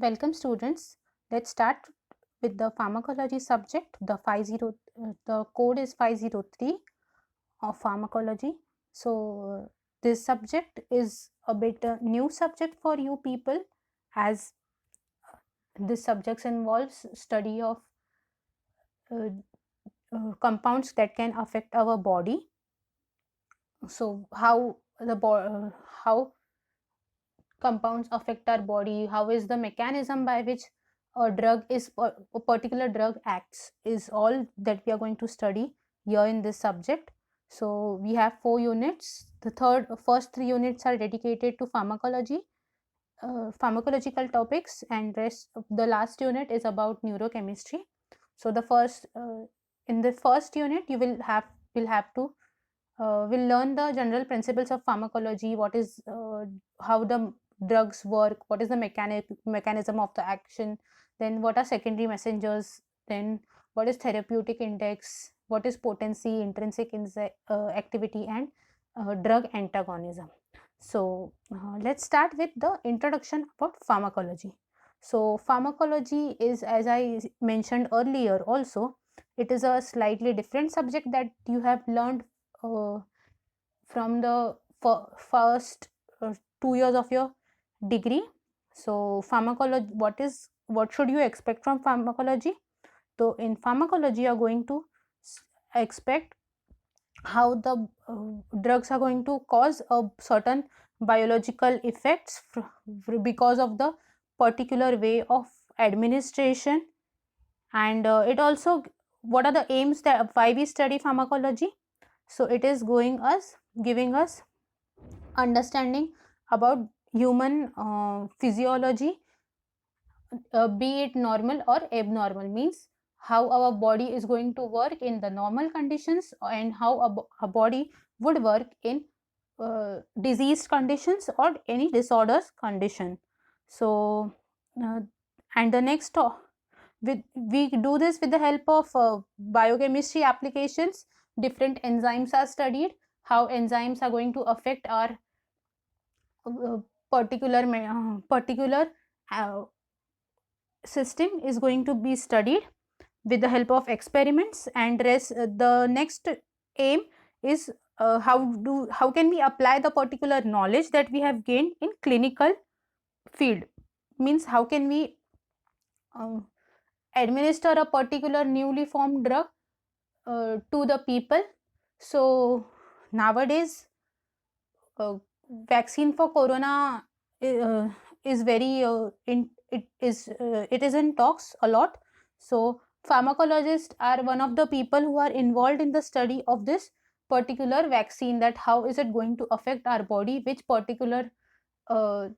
Welcome students. Let's start with the pharmacology subject. The code is 503 of pharmacology. So this subject is a bit new subject for you people, as this subject involves study of uh, compounds that can affect our body. So how compounds affect our body, how is the mechanism by which a particular drug acts, is all that we are going to study here in this subject. So we have 4 units. First 3 units are dedicated to pharmacology, pharmacological topics, and rest of the last unit is about neurochemistry. So in the first unit you will have to we'll learn the general principles of pharmacology, what is how the drugs work, what is the mechanism of the action, then what are secondary messengers, then what is therapeutic index, what is potency, intrinsic activity, and drug antagonism. So let's start with the introduction about pharmacology. So pharmacology is, as I mentioned earlier also, it is a slightly different subject that you have learned uh, from the first 2 years of your degree. So pharmacology, what should you expect from pharmacology? So in pharmacology you are going to expect how the drugs are going to cause a certain biological effects because of the particular way of administration, and it also, what are the aims that why we study pharmacology? So it is giving us understanding about human physiology, be it normal or abnormal, means how our body is going to work in the normal conditions and how a body would work in diseased conditions or any disorders condition. So uh, and the next we do this with the help of biochemistry applications. Different enzymes are studied, how enzymes are going to affect our uh, particular uh, system is going to be studied with the help of experiments. And the next aim is how can we apply the particular knowledge that we have gained in clinical field, means how can we um, administer a particular newly formed drug to the people. So nowadays vaccine for corona uh, is very it is in talks a lot. So pharmacologists are one of the people who are involved in the study of this particular vaccine, that how is it going to affect our body, which particular uh,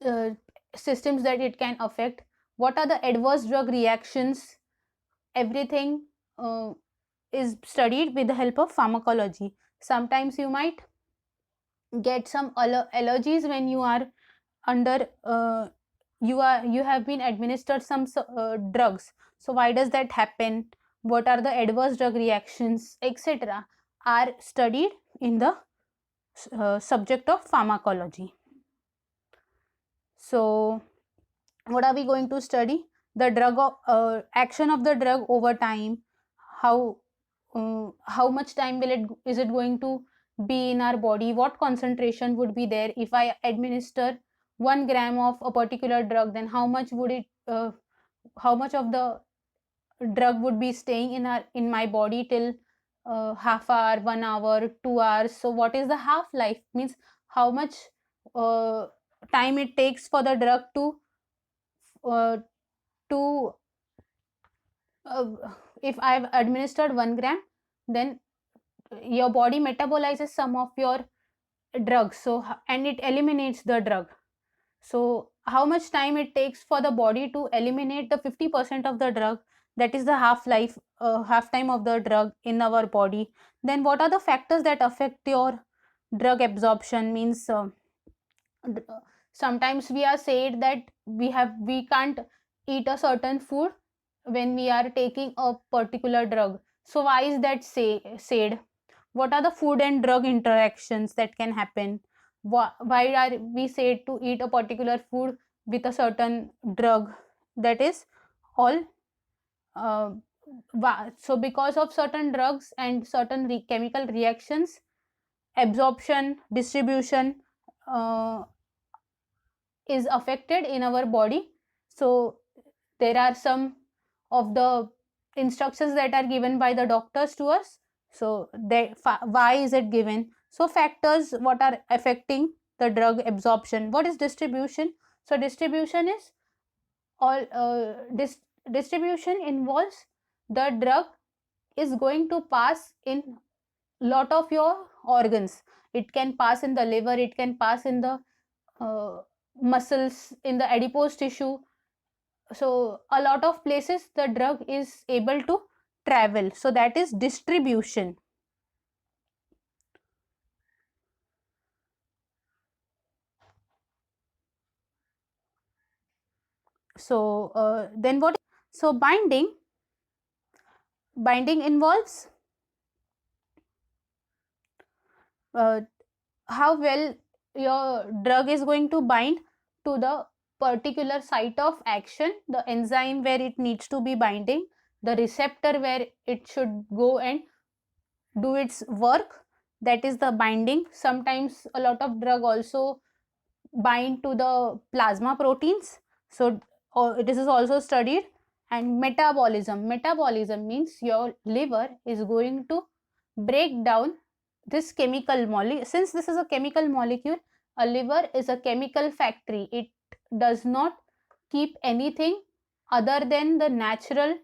uh, systems that it can affect, what are the adverse drug reactions, everything is studied with the help of pharmacology. Sometimes you might get some allergies when you are under you have been administered some drugs. So why does that happen, what are the adverse drug reactions, etc., are studied in the subject of pharmacology. So what are we going to study? The action of the drug over time, how much time is it going to be in our body, what concentration would be there if I administer 1 gram of a particular drug, then how much of the drug would be staying in my body till half hour, 1 hour, 2 hours. So what is the half life, means how much uh, time it takes for the drug uh, to uh, if I've administered 1 gram, then your body metabolizes some of your drugs, so and it eliminates the drug. So how much time it takes for the body to eliminate the 50% of the drug, that is the half time of the drug in our body. Then what are the factors that affect your drug absorption, means sometimes we are said that we can't eat a certain food when we are taking a particular drug. So why is that said? What are the food and drug interactions that can happen? Why are we said to eat a particular food with a certain drug. That is all. So because of certain drugs and certain chemical reactions, absorption, distribution is affected in our body. So there are some of the instructions that are given by the doctors to us. So why is it given? So factors what are affecting the drug absorption. What is distribution? So distribution is all distribution involves the drug is going to pass in lot of your organs. It can pass in the liver, it can pass in the uh, muscles, in the adipose tissue. So a lot of places the drug is able to travel. So that is distribution. So then what? So binding involves uh, how well your drug is going to bind to the particular site of action, the enzyme where it needs to be binding, the receptor where it should go and do its work. That is the binding. Sometimes a lot of drug also bind to the plasma proteins. So this is also studied. And metabolism means your liver is going to break down this chemical molecule. Since this is a chemical molecule, a liver is a chemical factory. It does not keep anything other than the natural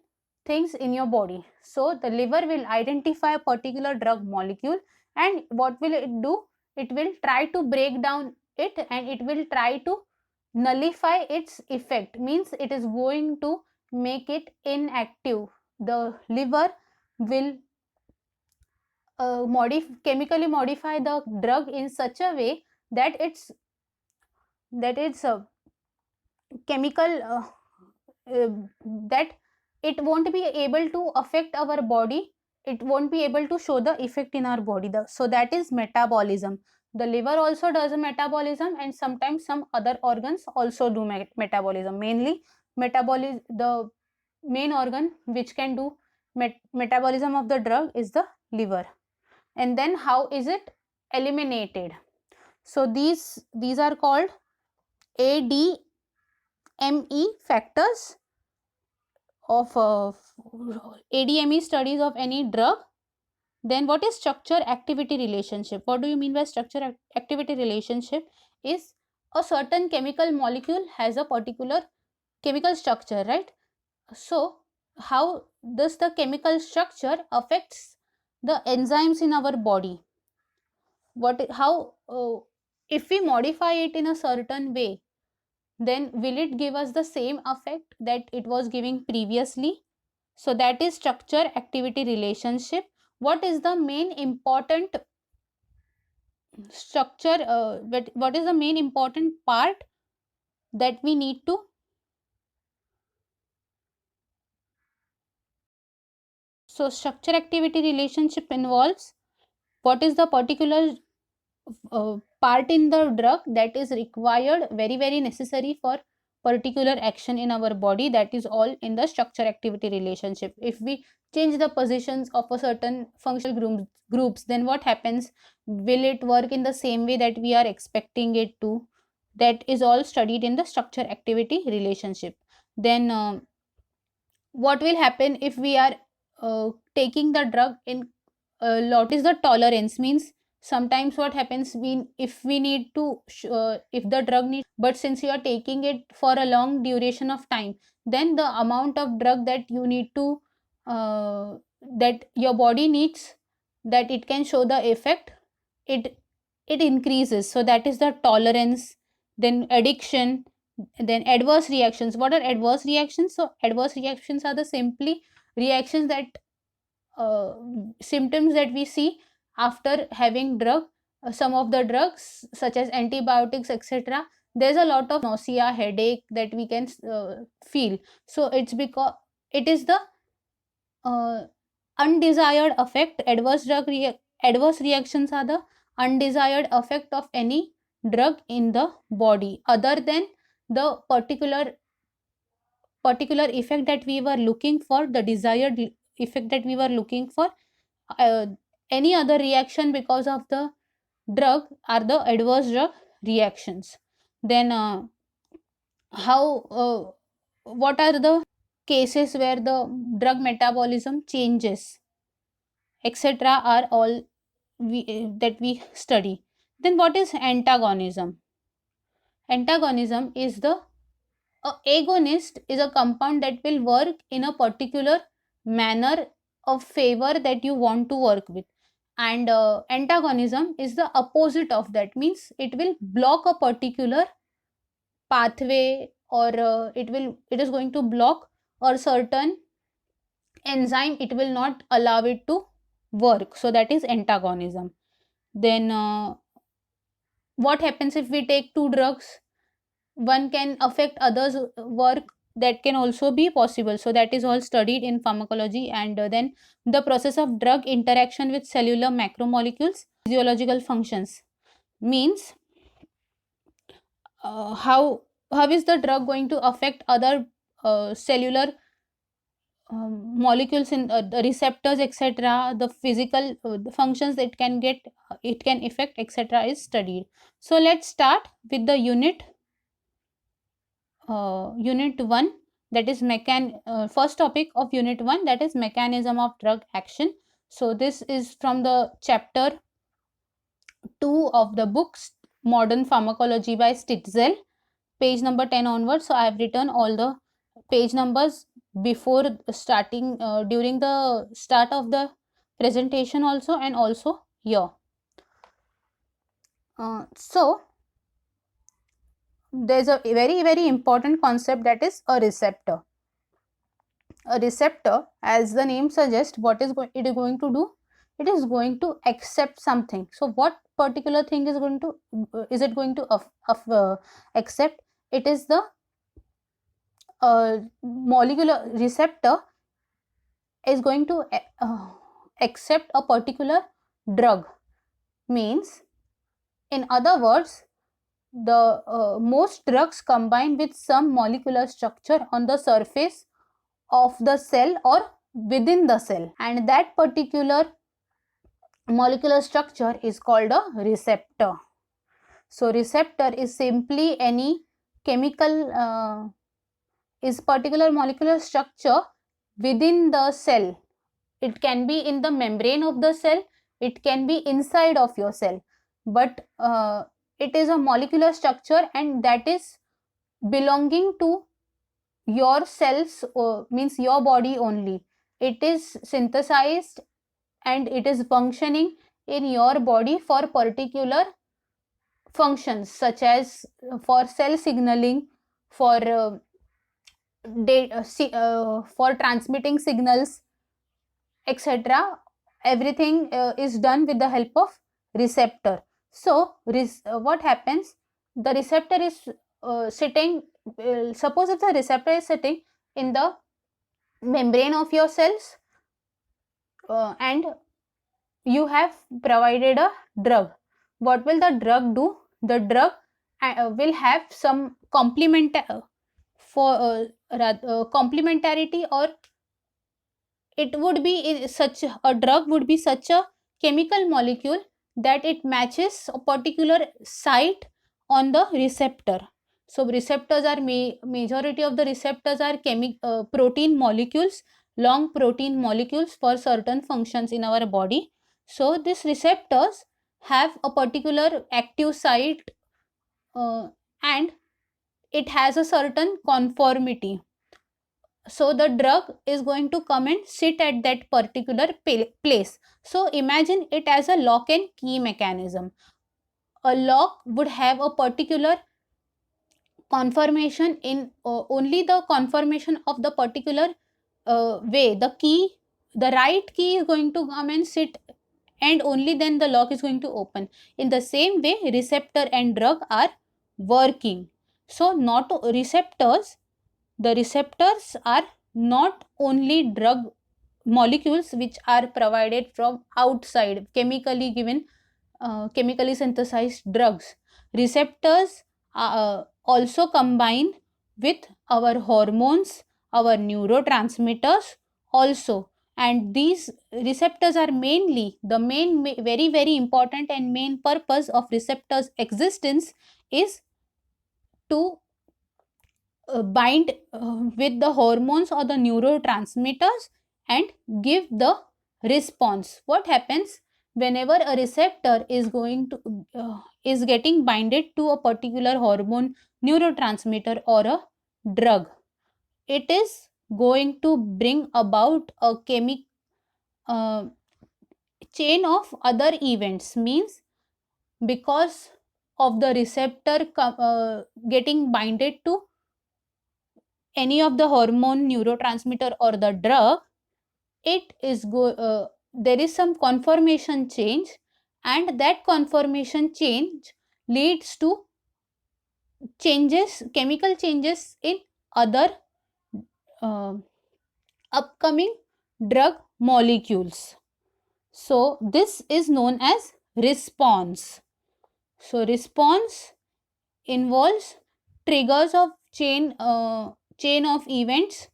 things in your body. So the liver will identify a particular drug molecule, and what will it do? It will try to break down it, and it will try to nullify its effect. Means it is going to make it inactive. The liver will chemically modify the drug in such a way that it's a chemical that it won't be able to affect our body. It won't be able to show the effect in our body. So that is metabolism. The liver also does a metabolism, and sometimes some other organs also do metabolism. Mainly metabolism, the main organ which can do metabolism of the drug is the liver. And then how is it eliminated? So these are called ADME factors of ADME studies of any drug. Then what is structure activity relationship? What do you mean by structure activity relationship? Is a certain chemical molecule has a particular chemical structure, right? So how does the chemical structure affects the enzymes in our body? If we modify it in a certain way, then will it give us the same effect that it was giving previously? So that is structure activity relationship. What is the main important structure, what is the main important part that we need to? So structure activity relationship involves what is the particular part in the drug that is required, very necessary for particular action in our body. That is all in the structure activity relationship. If we change the positions of a certain functional groups, then what happens? Will it work in the same way that we are expecting it to? That is all studied in the structure activity relationship. Then what will happen if we are taking the drug in a lot? Is the tolerance? Means sometimes what happens, if we need to if the drug needs, but since you are taking it for a long duration of time, then the amount of drug that you need to that your body needs, that it can show the effect, it increases. So that is the tolerance. Then addiction. Then adverse reactions. What are adverse reactions? So adverse reactions are the simply reactions that uh, symptoms that we see after having drug, some of the drugs such as antibiotics, etc. There's a lot of nausea, headache that we can feel. So it's because it is the uh, undesired effect. Adverse reactions are the undesired effect of any drug in the body, other than the particular effect that we were looking for, the desired effect that we were looking for. Any other reaction because of the drug are the adverse drug reactions. Then what are the cases where the drug metabolism changes, etc., are all that we study. Then what is antagonism? Antagonism is agonist is a compound that will work in a particular manner of favor that you want to work with, and antagonism is the opposite of that, means it will block a particular pathway, or it is going to block a certain enzyme, it will not allow it to work. So that is antagonism. Then what happens if we take two drugs? One can affect others work, that can also be possible. So that is all studied in pharmacology. And then the process of drug interaction with cellular macromolecules, physiological functions, means how is the drug going to affect other cellular molecules in the receptors, etc., the physical the functions that can get it can affect, etc., is studied. So let's start with the unit 1, that is first topic of unit 1, that is mechanism of drug action. So this is from the chapter 2 of the books Modern Pharmacology by Stitzel, page number 10 onwards. So I have written all the page numbers before starting, during the start of the presentation also, and also here. So there's a very important concept, that is a receptor. A receptor, as the name suggests, what is it is going to do? It is going to accept something. So what particular thing is going to accept? It is the molecular receptor is going to accept a particular drug. Means, in other words, the most drugs combine with some molecular structure on the surface of the cell or within the cell, and that particular molecular structure is called a receptor. So receptor is simply any chemical is particular molecular structure within the cell. It can be in the membrane of the cell, it can be inside of your cell, but it is a molecular structure, and that is belonging to your cells, means your body only. It is synthesized and it is functioning in your body for particular functions, such as for cell signaling, for for transmitting signals, etc. Everything is done with the help of receptor. So what happens? The receptor is sitting, suppose if the receptor is sitting in the membrane of your cells, and you have provided a drug. What will the drug do? The drug will have some complementarity, or it would be such a drug would be such a chemical molecule that it matches a particular site on the receptor. So receptors are majority of the receptors are protein molecules, long protein molecules for certain functions in our body. So these receptors have a particular active site, and it has a certain conformity. So the drug is going to come and sit at that particular place. So imagine it as a lock and key mechanism. A lock would have a particular conformation in only the conformation of the particular way. The right key is going to come and sit, and only then the lock is going to open. In the same way, receptor and drug are working. So the receptors are not only drug molecules which are provided from outside, chemically synthesized drugs. Receptors also combine with our hormones, our neurotransmitters also. And these receptors are mainly the very very important and main purpose of receptors existence is to bind with the hormones or the neurotransmitters and give the response. What happens whenever a receptor is going to is getting binded to a particular hormone, neurotransmitter or a drug? It is going to bring about a chemical chain of other events. Means because of the receptor getting binded to any of the hormone, neurotransmitter or the drug, it is there is some conformation change, and that conformation change leads to changes, chemical changes in other uh, upcoming drug molecules. So this is known as response. So response involves triggers of chain of events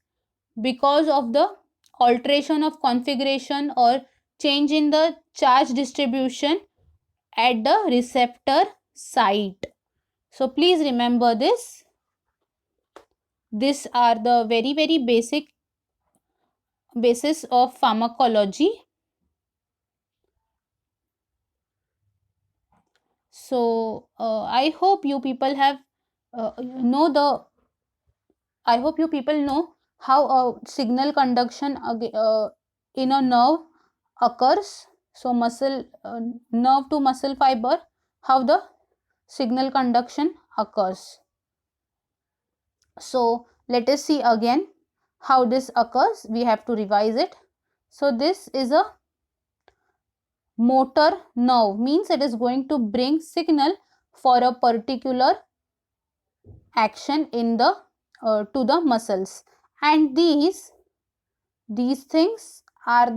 because of the alteration of configuration or change in the charge distribution at the receptor site. So please remember this. These are the very very basic basis of pharmacology. So I hope you people have know the I hope you people know how a signal conduction in a nerve occurs. So muscle nerve to muscle fiber, how the signal conduction occurs. So let us see again how this occurs. We have to revise it. So this is a motor nerve, means it is going to bring signal for a particular action in the to the muscles, and these things are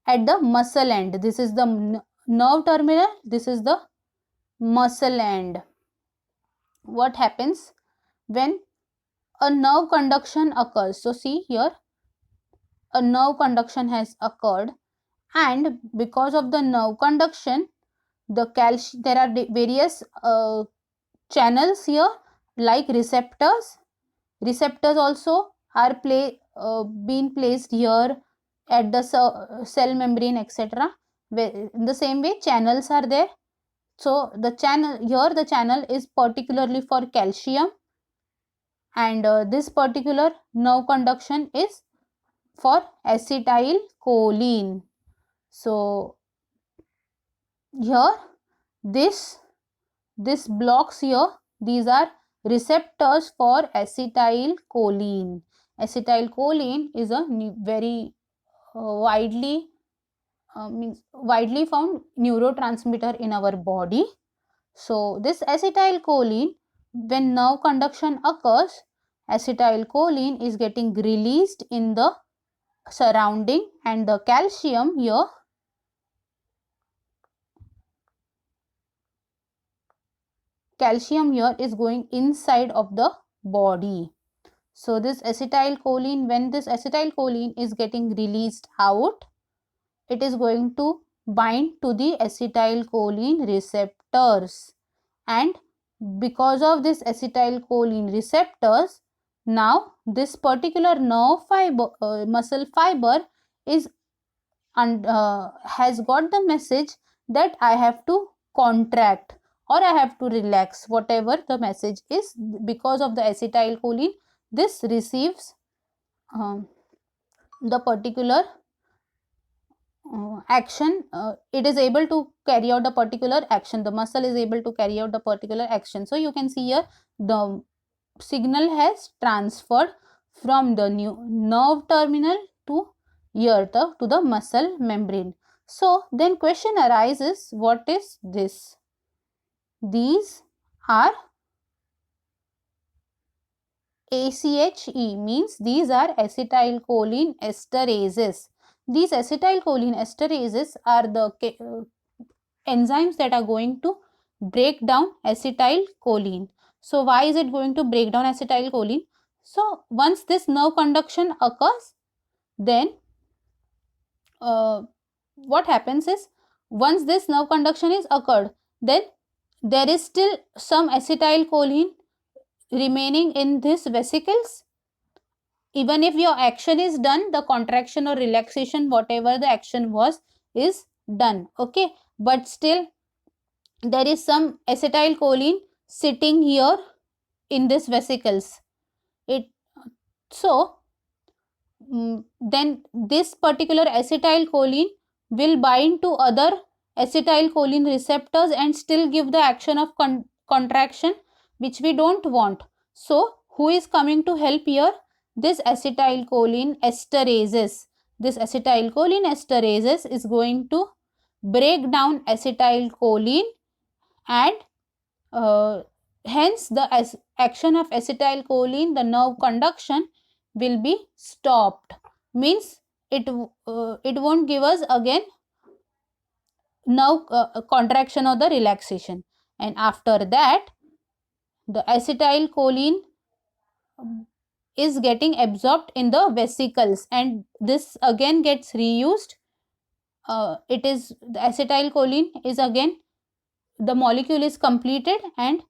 at the muscle end. This is the nerve terminal, this is the muscle end. What happens when a nerve conduction occurs? So see here, a nerve conduction has occurred, and because of the nerve conduction, there are various channels here like receptors. Receptors also are being placed here at the cell membrane, etc. In the same way, channels are there. So the channel is particularly for calcium, and this particular nerve conduction is for acetylcholine. So here this blocks here, these are receptors for acetylcholine. Acetylcholine is a very widely found neurotransmitter in our body. So this acetylcholine, when nerve conduction occurs, acetylcholine is getting released in the surrounding, and the calcium here is going inside of the body. So this acetylcholine, when this acetylcholine is getting released out, it is going to bind to the acetylcholine receptors, and because of this acetylcholine receptors, now this particular nerve fiber, muscle fiber is has got the message that I have to contract or I have to relax, whatever the message is. Because of the acetylcholine, this receives the particular action. It is able to carry out the particular action. The muscle is able to carry out the particular action. So you can see here the signal has transferred from the nerve terminal to here to the muscle membrane. So then question arises, what is this? These are ACHE, means these are acetylcholine esterases. These acetylcholine esterases are the enzymes that are going to break down acetylcholine. So why is it going to break down acetylcholine? So once this nerve conduction occurs, then what happens is, once this nerve conduction is occurred, then there is still some acetylcholine remaining in these vesicles. Even if your action is done, the contraction or relaxation, whatever the action was, is done. Okay, but still there is some acetylcholine sitting here in these vesicles. Then this particular acetylcholine will bind to other acetylcholine receptors and still give the action of contraction, which we don't want. So who is coming to help here? This acetylcholine esterases. This acetylcholine esterases is going to break down acetylcholine, and hence the action of acetylcholine, the nerve conduction, will be stopped. Means it won't give us again nerve contraction or the relaxation. And after that, the acetylcholine is getting absorbed in the vesicles, and this again gets reused. It is, the acetylcholine is again, the molecule is completed and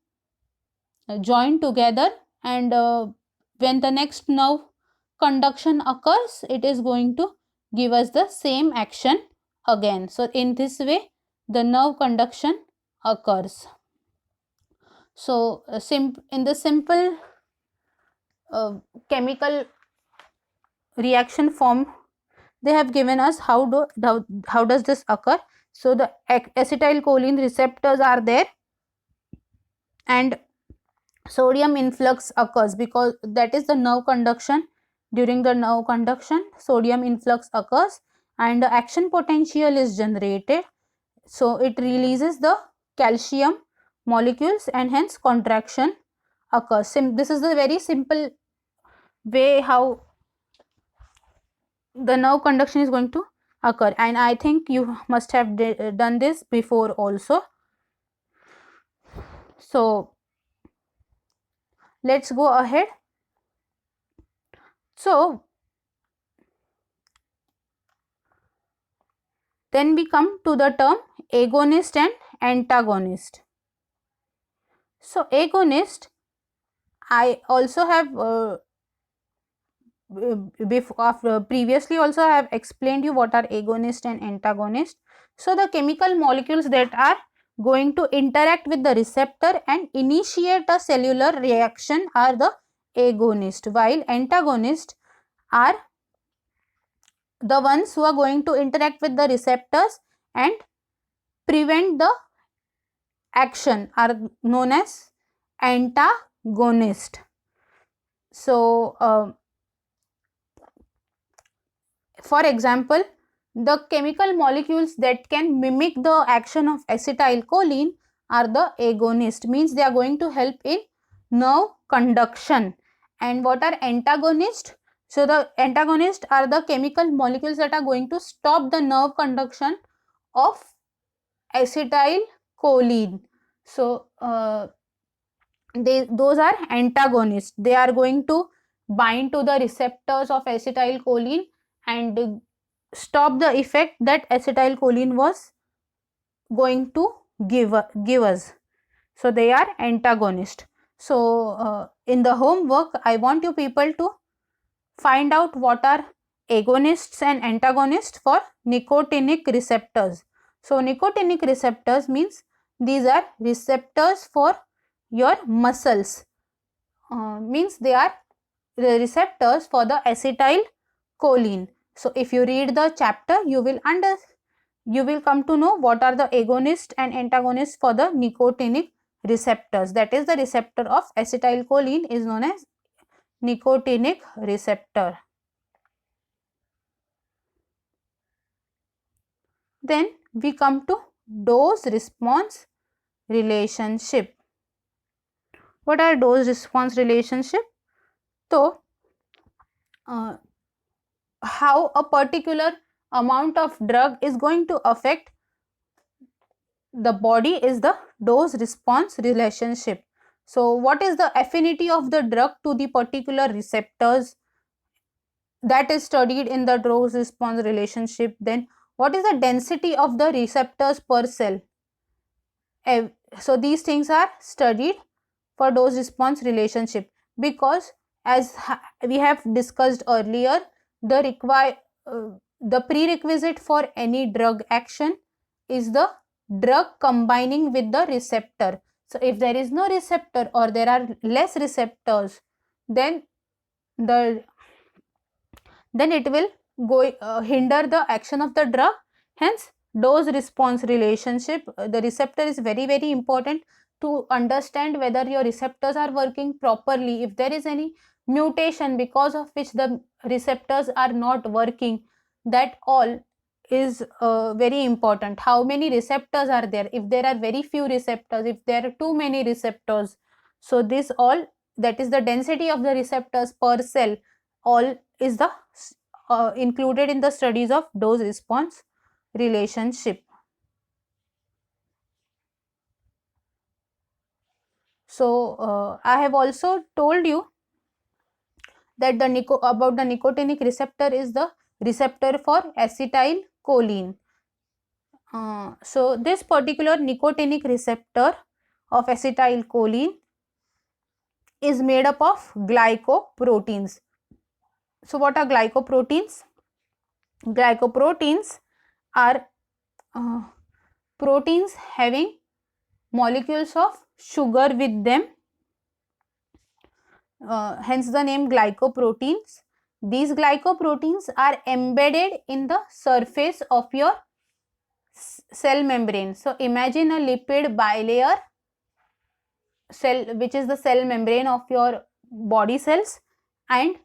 joined together, and when the next nerve conduction occurs, it is going to give us the same action again. So in this way the nerve conduction occurs. So in the simple chemical reaction form, they have given us how does this occur. So the acetylcholine receptors are there, and sodium influx occurs, because that is the nerve conduction. During the nerve conduction, sodium influx occurs and the action potential is generated. So it releases the calcium molecules and hence contraction occurs. This is the very simple way how the nerve conduction is going to occur, and I think you must have done this before also. So let's go ahead. So then we come to the term agonist and antagonist. So agonist, I also have previously also I have explained you what are agonist and antagonist. So the chemical molecules that are going to interact with the receptor and initiate a cellular reaction are the agonist, while antagonist are the ones who are going to interact with the receptors and prevent the action, are known as antagonist. So for example, the chemical molecules that can mimic the action of acetylcholine are the agonist, means they are going to help in nerve conduction. And what are antagonist? So the antagonist are the chemical molecules that are going to stop the nerve conduction of acetylcholine. So those are antagonists. They are going to bind to the receptors of acetylcholine and stop the effect that acetylcholine was going to give us. So they are antagonist. So in the homework, I want you people to find out what are agonists and antagonists for nicotinic receptors. So nicotinic receptors means these are receptors for your muscles, means they are the receptors for the acetylcholine. So if you read the chapter, you will come to know what are the agonist and antagonist for the nicotinic receptors. That is, the receptor of acetylcholine is known as nicotinic receptor. Then we come to dose response relationship. What are dose response relationship? So how a particular amount of drug is going to affect the body is the dose response relationship. So what is the affinity of the drug to the particular receptors? That is studied in the dose response relationship. Then what is the density of the receptors per cell? So these things are studied for dose response relationship, because as we have discussed earlier, the prerequisite for any drug action is the drug combining with the receptor. So if there is no receptor or there are less receptors, then it will hinder the action of the drug. Hence dose response relationship, the receptor is very very important to understand whether your receptors are working properly. If there is any mutation because of which the receptors are not working, that all is very important. How many receptors are there? If there are very few receptors, if there are too many receptors, so this all, that is the density of the receptors per cell, all is the included in the studies of dose response relationship. So I have also told you that about the nicotinic receptor is the receptor for acetylcholine. So this particular nicotinic receptor of acetylcholine is made up of glycoproteins. So what are glycoproteins? Glycoproteins are proteins having molecules of sugar with them, hence the name glycoproteins. These glycoproteins are embedded in the surface of your cell membrane. So imagine a lipid bilayer cell, which is the cell membrane of your body cells, and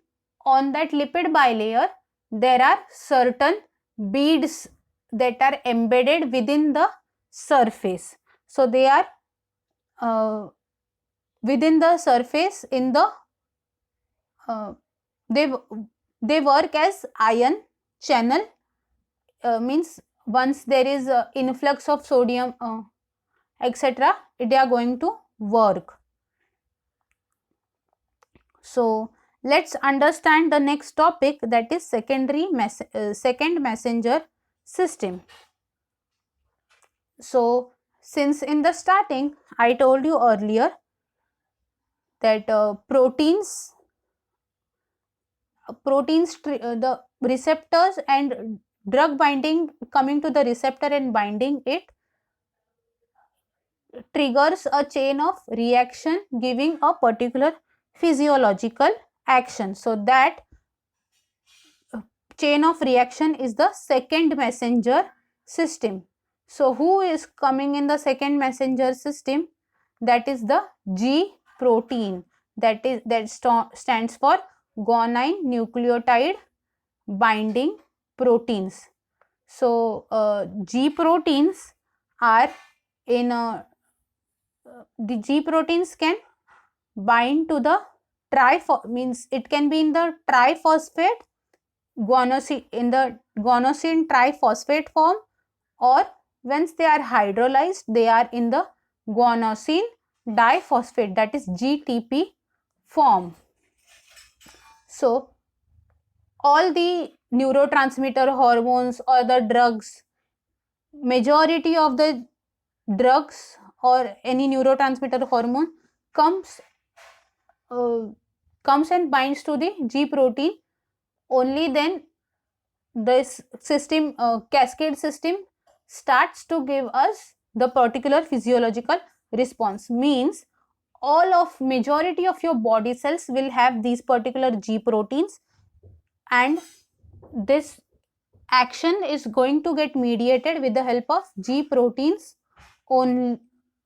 on that lipid bilayer there are certain beads that are embedded within the surface. So they are within the surface in the they work as ion channel, means once there is influx of sodium etc., they are going to work. So let's understand the next topic, that is second messenger system. So since in the starting I told you earlier that the receptors and drug binding, coming to the receptor and binding it, triggers a chain of reaction giving a particular physiological action. So that chain of reaction is the second messenger system. So who is coming in the second messenger system? That is the G protein, that stands for guanine nucleotide binding proteins. So G proteins are in the G proteins can bind to the means it can be in the triphosphate in the guanosine triphosphate form, or once they are hydrolyzed they are in the guanosine diphosphate, that is GTP form. So all the neurotransmitter hormones or the drugs, majority of the drugs or any neurotransmitter hormone comes and binds to the G protein. Only then this system, cascade system, starts to give us the particular physiological response. Means all of majority of your body cells will have these particular G proteins, and this action is going to get mediated with the help of G proteins only,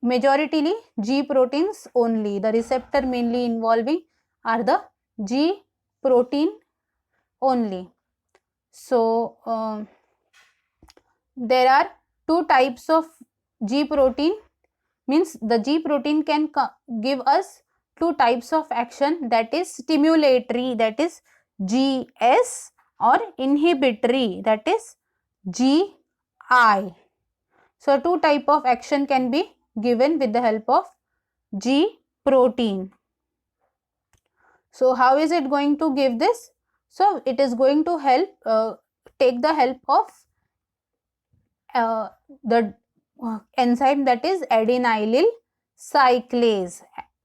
majoritarily G proteins only. The receptor mainly involving are the G protein only. So there are two types of G protein, means the G protein can give us two types of action, that is stimulatory, that is GS, or inhibitory, that is GI. So two type of action can be given with the help of G protein. So how is it going to give this? So it is going to help take the help of the enzyme, that is adenylyl cyclase.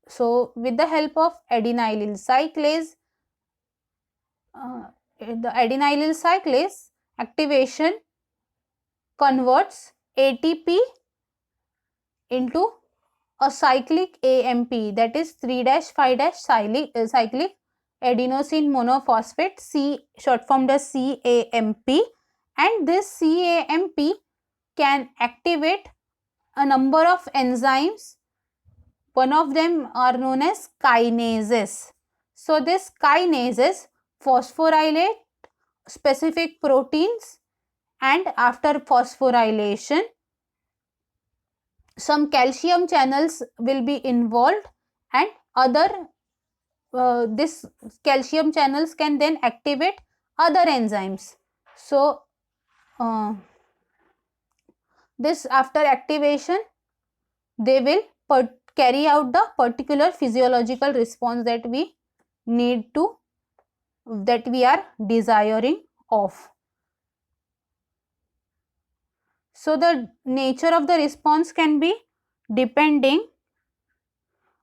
So with the help of adenylyl cyclase, the adenylyl cyclase activation converts ATP into a cyclic AMP, that is 3-5-cyclic adenosine monophosphate, C short formed as CAMP, and this CAMP can activate a number of enzymes. One of them are known as kinases. So this kinases phosphorylate specific proteins, and after phosphorylation some calcium channels will be involved, and this calcium channels can then activate other enzymes. So this after activation they will carry out the particular physiological response that we are desiring of. So the nature of the response can be depending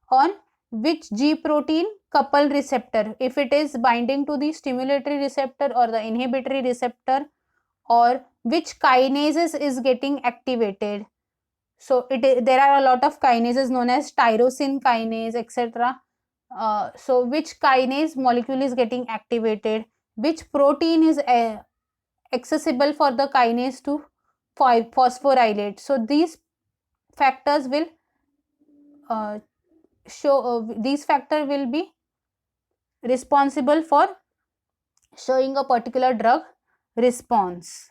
on which G protein couple receptor, if it is binding to the stimulatory receptor or the inhibitory receptor, or which kinases is getting activated. So there are a lot of kinases known as tyrosine kinase, etc. So which kinase molecule is getting activated, which protein is accessible for the kinase to phosphorylate. So these factors will these factors will be responsible for showing a particular drug response.